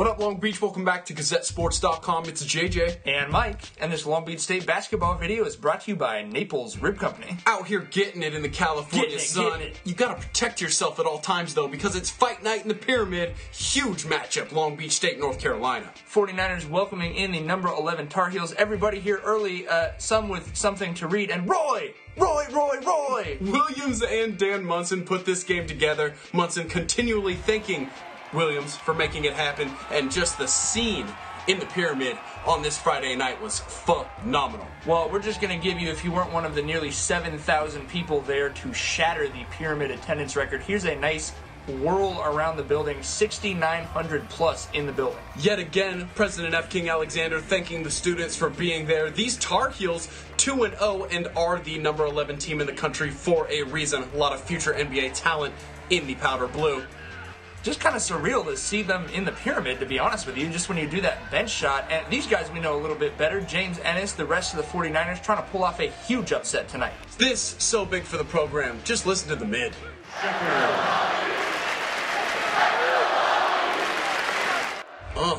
What up, Long Beach? Welcome back to GazetteSports.com. It's JJ. And Mike. And this Long Beach State basketball video is brought to you by Naples Rib Company. Out here getting it in the California sun. You gotta protect yourself at all times, though, because it's fight night in the Pyramid. Huge matchup, Long Beach State, North Carolina. 49ers welcoming in the number 11 Tar Heels. Everybody here early, some with something to read. And Roy! Williams and Dan Munson put this game together. Munson continually thanking Williams for making it happen, and just the scene in the Pyramid on this Friday night was phenomenal. Well, we're just going to give you, if you weren't one of the nearly 7,000 people there to shatter the Pyramid attendance record, here's a nice whirl around the building, 6,900 plus in the building. Yet again, President F. King Alexander thanking the students for being there. These Tar Heels 2-0 and are the number 11 team in the country for a reason. A lot of future NBA talent in the powder blue. Just kind of surreal to see them in the Pyramid, to be honest with you, just when you do that bench shot. And these guys we know a little bit better. James Ennis, the rest of the 49ers, trying to pull off a huge upset tonight. This so big for the program. Just listen to the mid.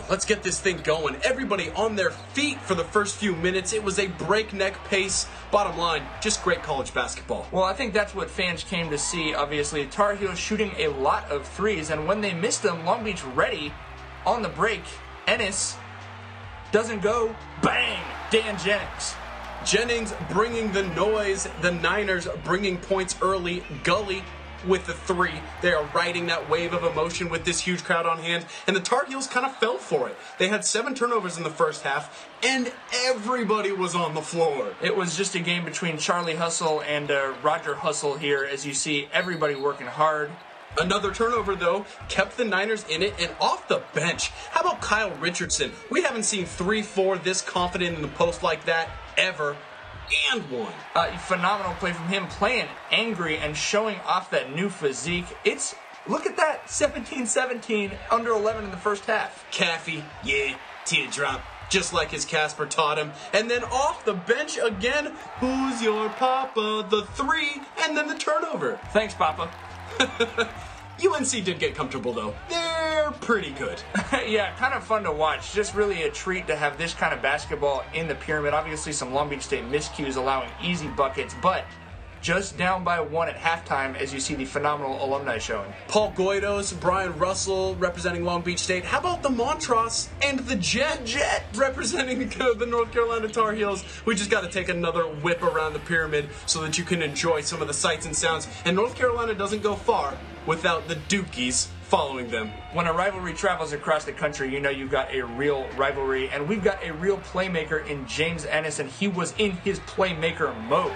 Let's get this thing going. Everybody on their feet for the first few minutes. It was a breakneck pace. Bottom line, just great college basketball. Well, I think that's what fans came to see, obviously. Tar Heels shooting a lot of threes, and when they missed them, Long Beach ready on the break. Ennis doesn't go. Bang! Dan Jennings. Jennings bringing the noise. The Niners bringing points early. Gully with the three. They are riding that wave of emotion with this huge crowd on hand, and the Tar Heels kind of fell for it. They had 7 turnovers in the first half, and everybody was on the floor. It was just a game between Charlie Hustle and Roger Hustle here, as you see everybody working hard. Another turnover, though, kept the Niners in it, and off the bench. How about Kyle Richardson? We haven't seen 3-4 this confident in the post like that ever. And one. Phenomenal play from him, playing angry and showing off that new physique. Look at that, 17-17, under 11 in the first half. Caffey, yeah, teardrop, just like his Casper taught him. And then off the bench again, who's your papa? The three, and then the turnover. Thanks, Papa. UNC did get comfortable, though. They're pretty good. Yeah, kind of fun to watch. Just really a treat to have this kind of basketball in the Pyramid. Obviously, some Long Beach State miscues allowing easy buckets, but just down by 1 at halftime as you see the phenomenal alumni showing. Paul Goidos, Brian Russell representing Long Beach State. How about the Montross and the Jet representing the North Carolina Tar Heels? We just got to take another whip around the Pyramid so that you can enjoy some of the sights and sounds. And North Carolina doesn't go far without the Dukies following them. When a rivalry travels across the country, you know you've got a real rivalry, and we've got a real playmaker in James Ennis, and he was in his playmaker mode.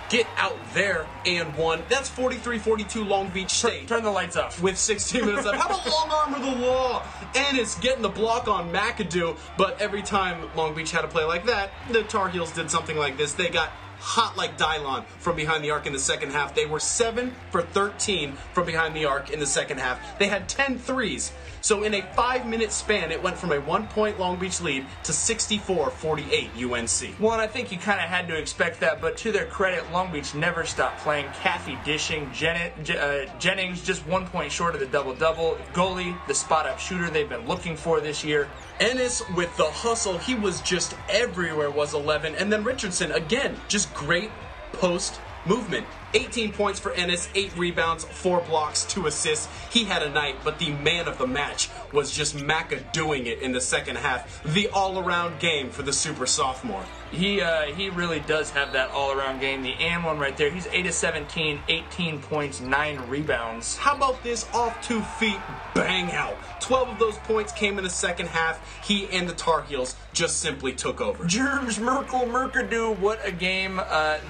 Get out there and one. That's 43-42 Long Beach State. Turn the lights off. With 16 minutes left. How about long arm of the law? And it's getting the block on McAdoo. But every time Long Beach had a play like that, the Tar Heels did something like this. They got hot like Dylon from behind the arc in the second half. They were 7 for 13 from behind the arc in the second half. They had 10 threes. So in a 5-minute span, it went from a 1-point Long Beach lead to 64-48 UNC. Well, and I think you kind of had to expect that, but to their credit, Long Beach never stopped playing. Caffey dishing, Jennings just 1 point short of the double-double. Goalie, the spot-up shooter they've been looking for this year. Ennis with the hustle, he was just everywhere, was 11. And then Richardson, again, just great post movement. 18 points for Ennis, 8 rebounds, 4 blocks, 2 assists. He had a night, but the man of the match was just McAdooing it in the second half. The all-around game for the super sophomore. He really does have that all-around game. The and one right there. He's 8 of 17, 18 points, 9 rebounds. How about this off 2 feet bang out? 12 of those points came in the second half. He and the Tar Heels just simply took over. Germs Merkadoo, what a game.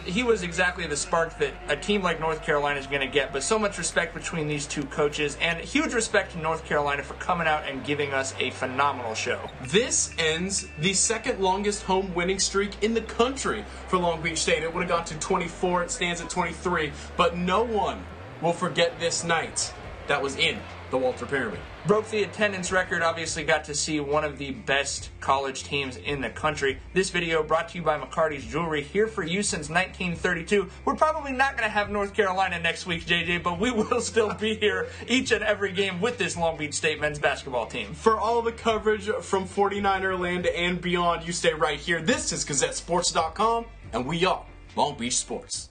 He was exactly the spark that a team like North Carolina is going to get, but so much respect between these two coaches, and huge respect to North Carolina for coming out and giving us a phenomenal show. This ends the second longest home winning streak in the country for Long Beach State. It would have got to 24, it stands at 23, but no one will forget this night that was in the the Walter Pyramid. Broke the attendance record, obviously got to see one of the best college teams in the country. This video brought to you by McCarty's Jewelry, here for you since 1932. We're probably not going to have North Carolina next week, JJ, but we will still be here each and every game with this Long Beach State men's basketball team. For all the coverage from 49er land and beyond, you stay right here. This is GazetteSports.com, and we are Long Beach Sports.